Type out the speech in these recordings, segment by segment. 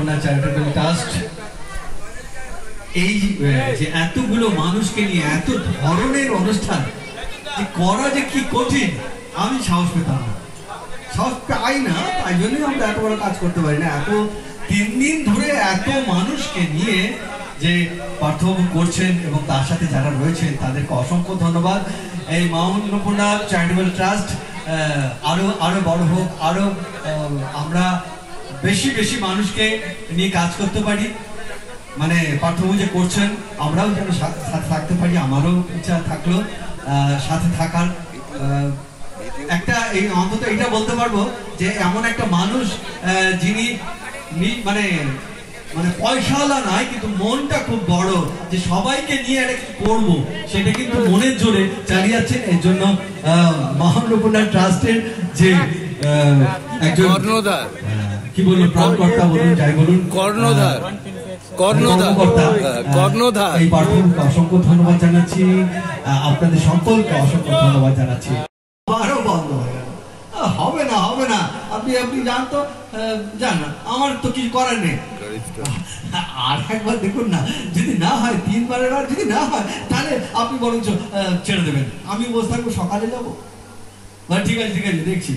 Annapurna charitable trust এই যে এতগুলো মানুষকে নিয়ে এত ধরনের অনুষ্ঠান যে করা যে কি কঠিন, আমি সাহস পেতাম না, সাহস পাই না, তাই জন্যই আমরা এত বড় কাজ করতে পারি না। এত 3 দিন ধরে এত মানুষকে নিয়ে যে পার্থক্য করছেন এবং তার সাথে যারা রয়েছেন তাদেরকে অসংখ্য ধন্যবাদ। এই মা অন্নপূর্ণা চ্যারিটেবল ট্রাস্ট আরো বড় হোক, আরো আমরা বেশি বেশি মানুষকে নিয়ে কাজ করতে পারি। মানে পার্থক্য যে করছেন আমরাও যেন সাথে থাকতে পারি, আমারও ইচ্ছা থাকলো সাথে থাকার। একটা এই অন্তত এটা বলতে পারবো যে এমন একটা মানুষ যিনি মানে মানে পয়সাওয়ালা নয়, কিন্তু মনটা খুব বড়, যে সবাইকে নিয়ে একটা কিছু করবো সেটা কিন্তু মনের জোরে চালিয়ে যাচ্ছেন। এর জন্য মা অন্নপূর্ণা ট্রাস্টের যে একজন কর্ণধার, কি বলুন, প্রাণকর্তা বলুন, যাই বলুন, কর্ণধার এই পার্থক্যকে অসংখ্য ধন্যবাদ জানাচ্ছি, আপনাদের সকলকে অসংখ্য ধন্যবাদ জানাচ্ছি। আরো বন্ধ হয়ে গেল, হবে না হবে না, আপনি যান তো, যান না, আমার তো কিছু করার নেই। আর একবার দেখুন না, যদি না হয় 3 বারের বার যদি না হয় তাহলে আপনি বরঞ্চ ছেড়ে দেবেন, আমি বসে থাকবো, সকালে যাবো। ঠিক আছে ঠিক আছে, দেখছি।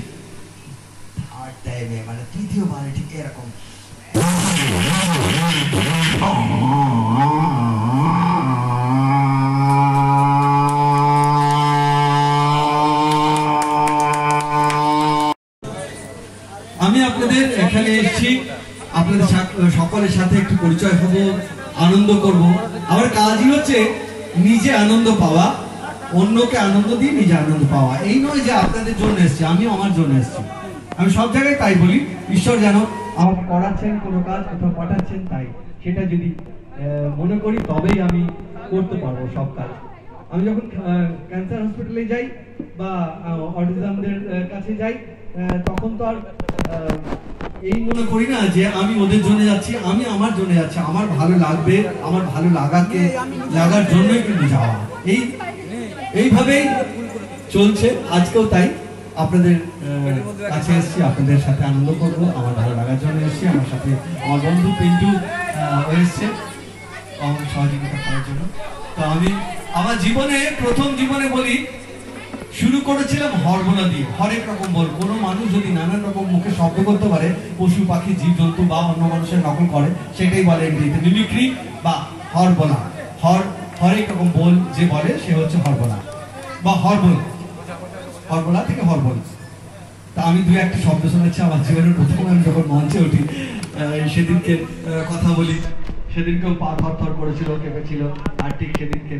থার্ড টাইমে মানে 3য়-বারে ঠিক এরকম আমি আপনাদের এখানে এসেছি, আপনাদের সকলের সাথে একটু পরিচয় হব, আনন্দ করব। আমার কাজই হচ্ছে নিজে আনন্দ পাওয়া, অন্যকে আনন্দ দিয়ে নিজে আনন্দ পাওয়া। এই নয় যে আপনাদের জন্য এসেছি, আমিও আমার জন্য এসেছি। আমি সব জায়গায় তাই বলি, ঈশ্বর যেন আমাকে করাচ্ছেন কোনো কাজ, কোথাও পাঠাচ্ছেন, তাই সেটা যদি মনে করি তবেই আমি করতে পারবো সব কাজ। আমি যখন ক্যান্সার হসপিটালে যাই বা অটিজমদের কাছে যাই, তখন তো আর এই মনে করি না যে আমি ওদের জন্য যাচ্ছি, আমি আমার জন্য যাচ্ছি, আমার ভালো লাগবে, আমার ভালো লাগার জন্যই কিন্তু যাওয়া। এইভাবেই চলছে, আজকেও তাই আপনাদের কাছে এসেছি, আপনাদের সাথে আনন্দ করবো, আমার ভালো লাগার জন্য এসেছি। আমার সাথে আমার বন্ধু পিন্টু এসছে আমার সহযোগিতা করার জন্য। তো আমি আমার প্রথম জীবনে বলি, শুরু করেছিলাম হরবোলা দিয়ে। হরেক রকম বল, কোনো মানুষ যদি নানান রকম মুখে শব্দ করতে পারে, পশু পাখি জীবজন্তু বা অন্য মানুষের নকল করে, সেটাই বলে ইংরেজিতে মিমিক্রি বা হরবোলা। হরেক রকম বল যে বলে সে হচ্ছে হরবোলা বা হরবোলা থেকে হরবোল। তা আমি 2-1টা শব্দ শুনেছি আমার জীবনের প্রথম। আমি যখন মঞ্চে উঠি, সেদিনকে কথা বলি, সেদিনকেও পা থরথর করেছিল, কেঁপেছিল। আর ঠিক সেদিনকে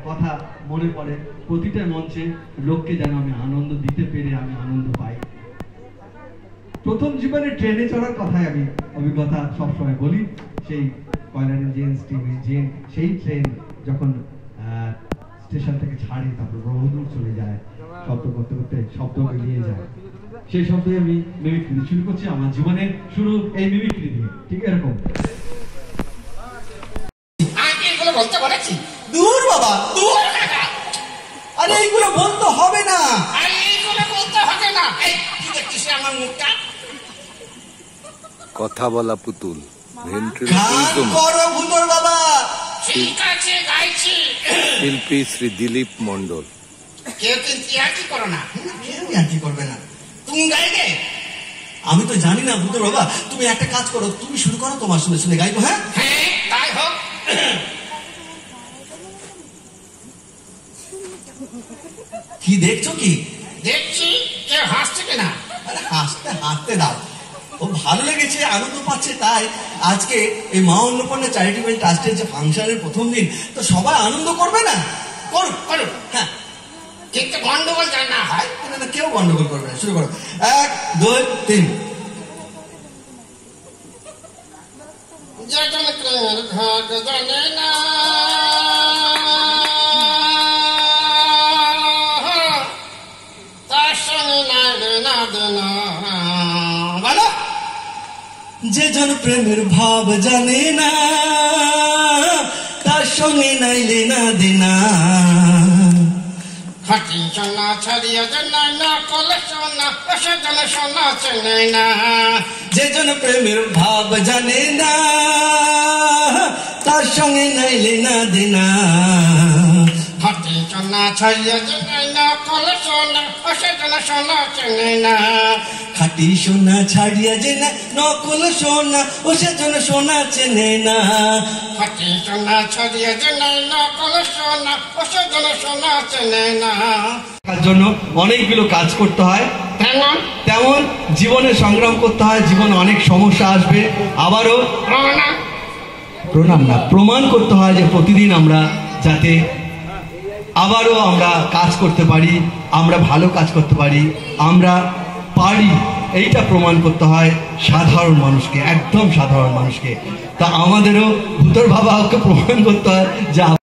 কথা মনে পড়ে, প্রতিটা মঞ্চে লোককে যেন আমি আনন্দ দিতে পেরে আমি আনন্দ পাই। প্রথম জীবনে ট্রেনে চড়ার কথাই আমি অভিজ্ঞতা সবসময় বলি। সেই কয়লার ইঞ্জিন, স্টিম ইঞ্জিন, সেই ট্রেন যখন স্টেশন থেকে ছাড়ে, তারপর বহুদূর চলে যায়, শব্দ করতে করতে শব্দ মিলিয়ে যায়, সেই শব্দে আমি মিমিক্রি শুরু করছি। আমার জীবনে শুরু এই মিমিক্রি দিয়ে, ঠিক এরকম। বলতে বলেছি, দূর বাবা দূর, আরে এইগুলো বলতে হবে না, এইগুলো বলতে হবে না। কি দেখছিস আমার মুখটা? কথা বলা পুতুল, বাবা। ঠিক আছে, গাইছি। শিল্পী শ্রী দিলীপ মন্ডল। কেউ কিন্তু ইয়ার্কি করো না, কেউ ইয়ার্কি করবে না। তুমি গাইবে? আমি তো জানি না বুদ্ধ বাবা, তুমি একটা কাজ করো, তুমি শুরু করো, তোমার শুনে শুনে গাইবো। হ্যাঁ হ্যাঁ, তাই হোক। কি দেখছো? কি দেখছি? কেউ হাসছে কিনা? আরে হাসতে দাও, ও ভালো লেগেছে, আনন্দ পাচ্ছে, তাই আজকে এই মা অন্নপূর্ণা চ্যারিটেবল ট্রাস্টের যে ফাংশনের প্রথম দিন, তো সবাই আনন্দ করবে না? করুন। হ্যাঁ, কিন্তু গন্ডগোল যেন না হয়। না, কেউ গন্ডগোল করবে না। শুরু করো, 1 2 3। যেজন প্রেমের ভাগ জানে না, তার সঙ্গে নাইলে না দেনা। বলো। যেজন প্রেমের ভাব জানে না, তার সঙ্গে নাইলে না দেনা। খাটি সোনা ছাড়িয়া জানাই না, কলে সোনা সেজন্য সোনা চেনে না। যে জন প্রেমের ভাব জানে না তার সঙ্গে নাইলে না দেনা হাতে সোনা ছড়িয়ে চেনে না কলে সোনা ও সেজন্য সোনা চেনে না খাঁটি সোনা ছাড়িয়া যে না নকল সোনা ও সেজন্য সোনা চেনে না হাতে সোনা ছড়িয়ে চেনে না কলে সোনা ও সেজন্য সোনা চেনে না তার জন্য অনেকগুলো কাজ করতে হয় তেমন তেমন জীবনে সংগ্রাম করতে হয় জীবনে অনেক সমস্যা আসবে আবারও প্রণাম না প্রমাণ করতে হয় যে প্রতিদিন আমরা যাতে আবারও আমরা কাজ করতে পারি আমরা ভালো কাজ করতে পারি আমরা পারি এইটা প্রমাণ করতে হয় সাধারণ মানুষকে একদম সাধারণ মানুষকে তা আমাদেরও ভূতর বাবাকে প্রমাণ করতে হয় যে